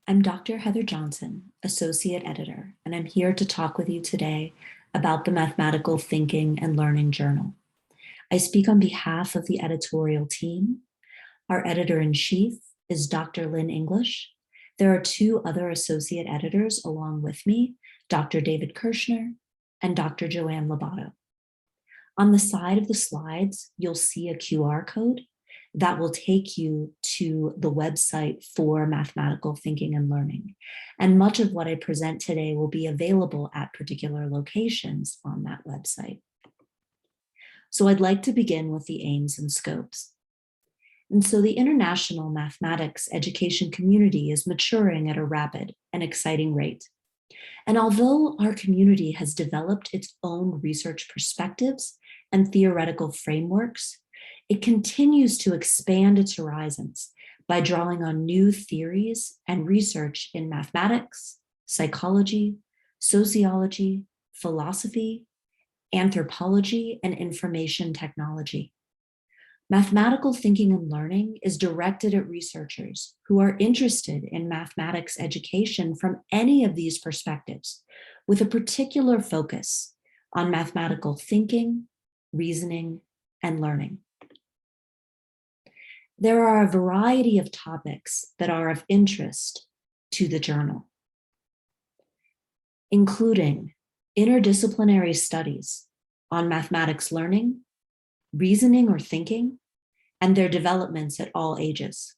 I'm Dr. Heather Johnson, Associate Editor, and I'm here to talk with you today about the Mathematical Thinking and Learning Journal. I speak on behalf of the editorial team. Our editor-in-chief is Dr. Lynn English. There are two other associate editors along with me, Dr. David Kirshner and Dr. Joanne Labato. On the side of the slides, you'll see a QR code that will take you to the website for Mathematical Thinking and Learning. And much of what I present today will be available at particular locations on that website. So I'd like to begin with the aims and scopes. And so the international mathematics education community is maturing at a rapid and exciting rate. And although our community has developed its own research perspectives and theoretical frameworks, it continues to expand its horizons by drawing on new theories and research in mathematics, psychology, sociology, philosophy, anthropology, and information technology. Mathematical thinking and learning is directed at researchers who are interested in mathematics education from any of these perspectives, with a particular focus on mathematical thinking, reasoning, and learning. There are a variety of topics that are of interest to the journal, including interdisciplinary studies on mathematics learning, reasoning or thinking, and their developments at all ages,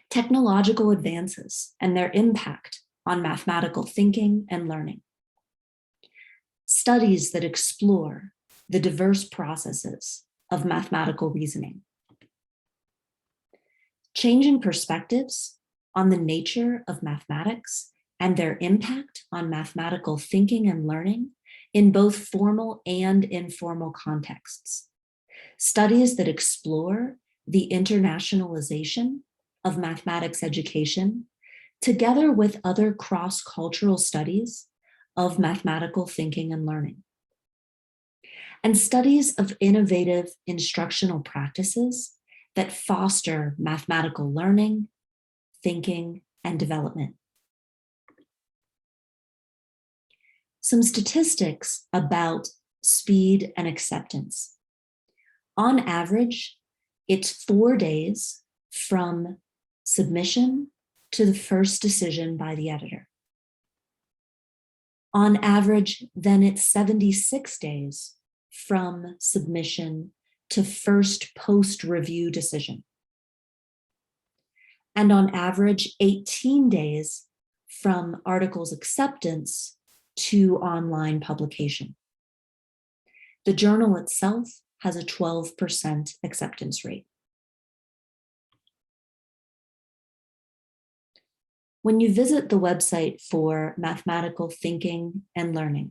technological advances and their impact on mathematical thinking and learning, studies that explore the diverse processes of mathematical reasoning, changing perspectives on the nature of mathematics and their impact on mathematical thinking and learning in both formal and informal contexts, studies that explore the internationalization of mathematics education, together with other cross-cultural studies of mathematical thinking and learning, and studies of innovative instructional practices that foster mathematical learning, thinking, and development. Some statistics about speed and acceptance. On average, it's 4 days from submission to the first decision by the editor. On average, then it's 76 days from submission to first post-review decision. And on average, 18 days from article's acceptance to online publication. The journal itself has a 12% acceptance rate. When you visit the website for Mathematical Thinking and Learning,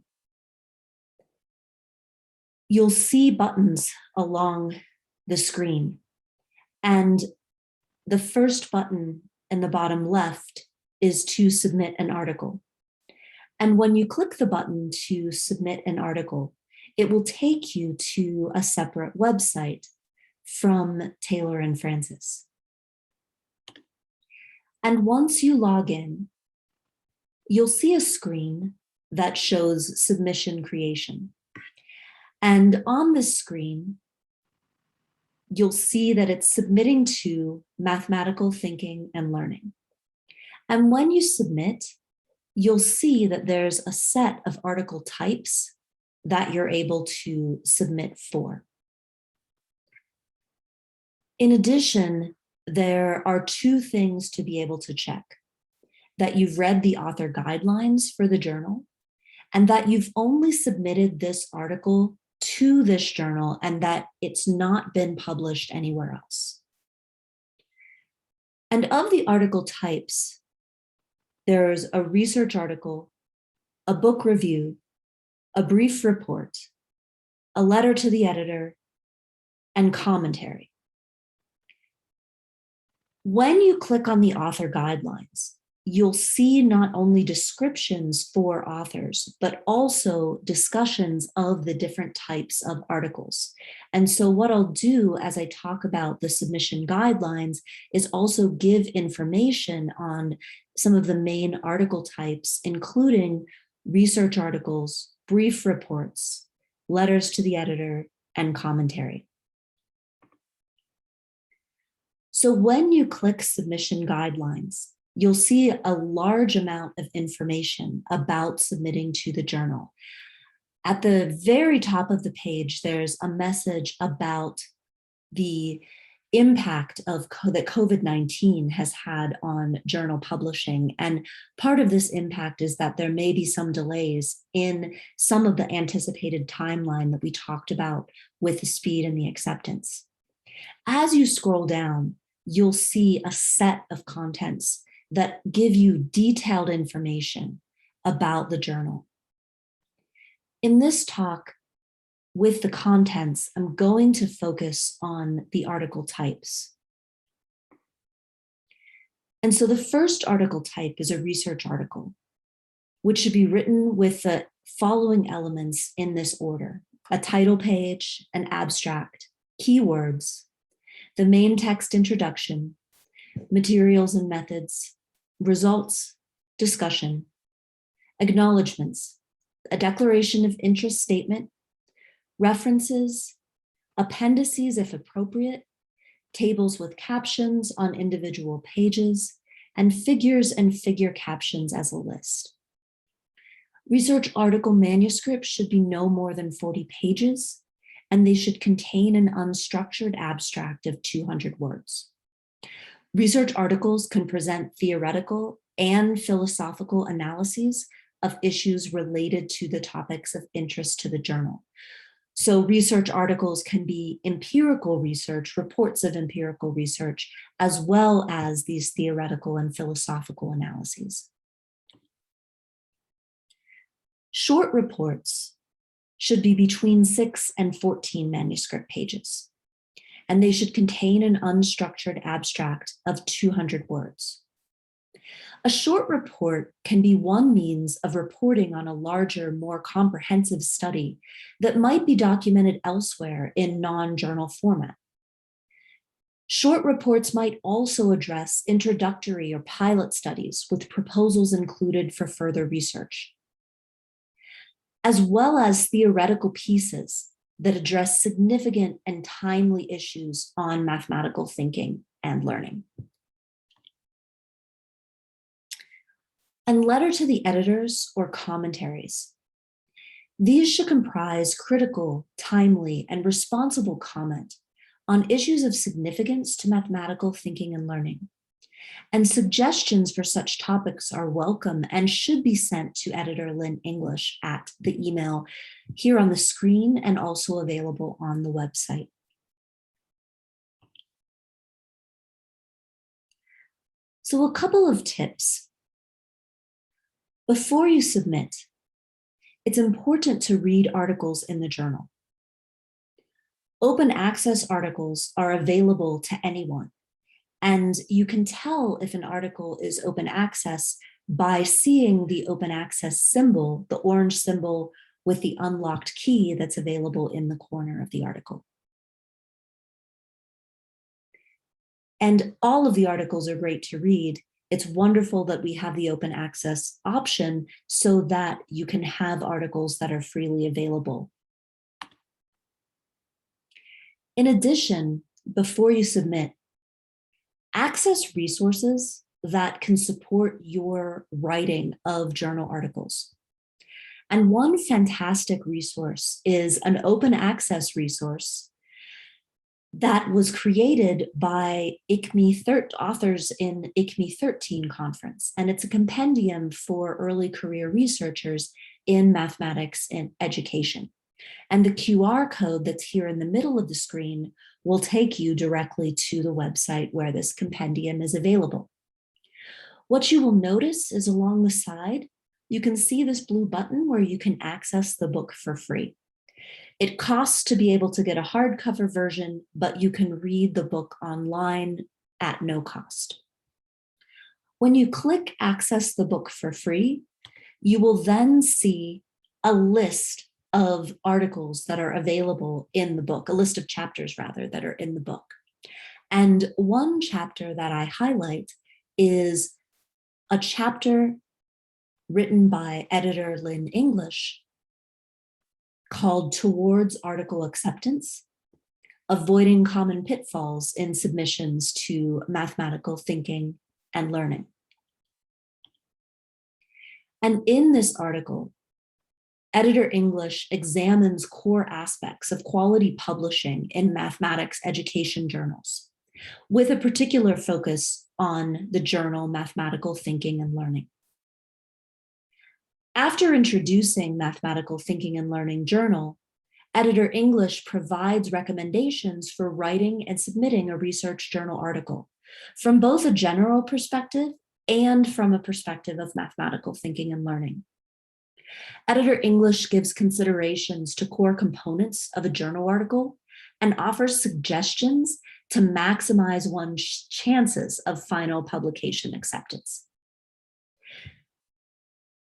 you'll see buttons along the screen. And the first button in the bottom left is to submit an article. And when you click the button to submit an article, it will take you to a separate website from Taylor and Francis. And once you log in, you'll see a screen that shows submission creation. And on this screen, you'll see that it's submitting to Mathematical Thinking and Learning. And when you submit, you'll see that there's a set of article types that you're able to submit for. In addition, there are two things to be able to check: that you've read the author guidelines for the journal, and that you've only submitted this article to this journal and that it's not been published anywhere else. And of the article types, there's a research article, a book review, a brief report, a letter to the editor, and commentary. When you click on the author guidelines, you'll see not only descriptions for authors, but also discussions of the different types of articles. And so what I'll do as I talk about the submission guidelines is also give information on some of the main article types, including research articles, brief reports, letters to the editor, and commentary. So when you click submission guidelines, you'll see a large amount of information about submitting to the journal. At the very top of the page, there's a message about the impact of that COVID-19 has had on journal publishing. And part of this impact is that there may be some delays in some of the anticipated timeline that we talked about with the speed and the acceptance. As you scroll down, you'll see a set of contents that give you detailed information about the journal. In this talk, with the contents, I'm going to focus on the article types. And so the first article type is a research article, which should be written with the following elements in this order: a title page, an abstract, keywords, the main text introduction, materials and methods, results, discussion, acknowledgements, a declaration of interest statement, references, appendices if appropriate, tables with captions on individual pages, and figures and figure captions as a list. Research article manuscripts should be no more than 40 pages, and they should contain an unstructured abstract of 200 words. Research articles can present theoretical and philosophical analyses of issues related to the topics of interest to the journal. So research articles can be empirical research, reports of empirical research, as well as these theoretical and philosophical analyses. Short reports should be between 6 and 14 manuscript pages, and they should contain an unstructured abstract of 200 words. A short report can be one means of reporting on a larger, more comprehensive study that might be documented elsewhere in non-journal format. Short reports might also address introductory or pilot studies with proposals included for further research, as well as theoretical pieces that address significant and timely issues on mathematical thinking and learning. And letter to the editors or commentaries. These should comprise critical, timely, and responsible comment on issues of significance to mathematical thinking and learning. And suggestions for such topics are welcome and should be sent to editor Lynn English at the email here on the screen and also available on the website. So a couple of tips. Before you submit, it's important to read articles in the journal. Open access articles are available to anyone, and you can tell if an article is open access by seeing the open access symbol, the orange symbol with the unlocked key that's available in the corner of the article. And all of the articles are great to read. It's wonderful that we have the open access option so that you can have articles that are freely available. In addition, before you submit, access resources that can support your writing of journal articles. And one fantastic resource is an open access resource that was created by authors in ICME 13 conference. And it's a compendium for early career researchers in mathematics and education. And the QR code that's here in the middle of the screen will take you directly to the website where this compendium is available. What you will notice is along the side, you can see this blue button where you can access the book for free. It costs to be able to get a hardcover version, but you can read the book online at no cost. When you click Access the book for free, you will then see a list of articles that are available in the book, a list of chapters rather that are in the book. And one chapter that I highlight is a chapter written by editor Lynn English called Towards Article Acceptance, Avoiding Common Pitfalls in Submissions to Mathematical Thinking and Learning. And in this article, editor English examines core aspects of quality publishing in mathematics education journals, with a particular focus on the journal Mathematical Thinking and Learning. After introducing Mathematical Thinking and Learning journal, editor English provides recommendations for writing and submitting a research journal article from both a general perspective and from a perspective of mathematical thinking and learning. Editor English gives considerations to core components of a journal article and offers suggestions to maximize one's chances of final publication acceptance.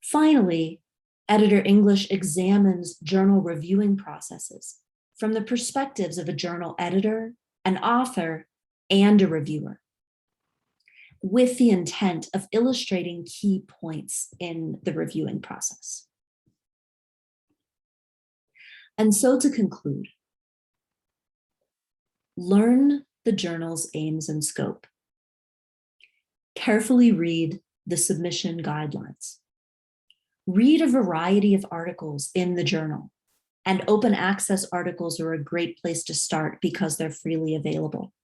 Finally, editor English examines journal reviewing processes from the perspectives of a journal editor, an author, and a reviewer, with the intent of illustrating key points in the reviewing process. And so to conclude, learn the journal's aims and scope. Carefully read the submission guidelines. Read a variety of articles in the journal, and open access articles are a great place to start because they're freely available.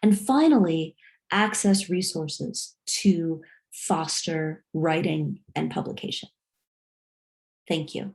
And finally, access resources to foster writing and publication. Thank you.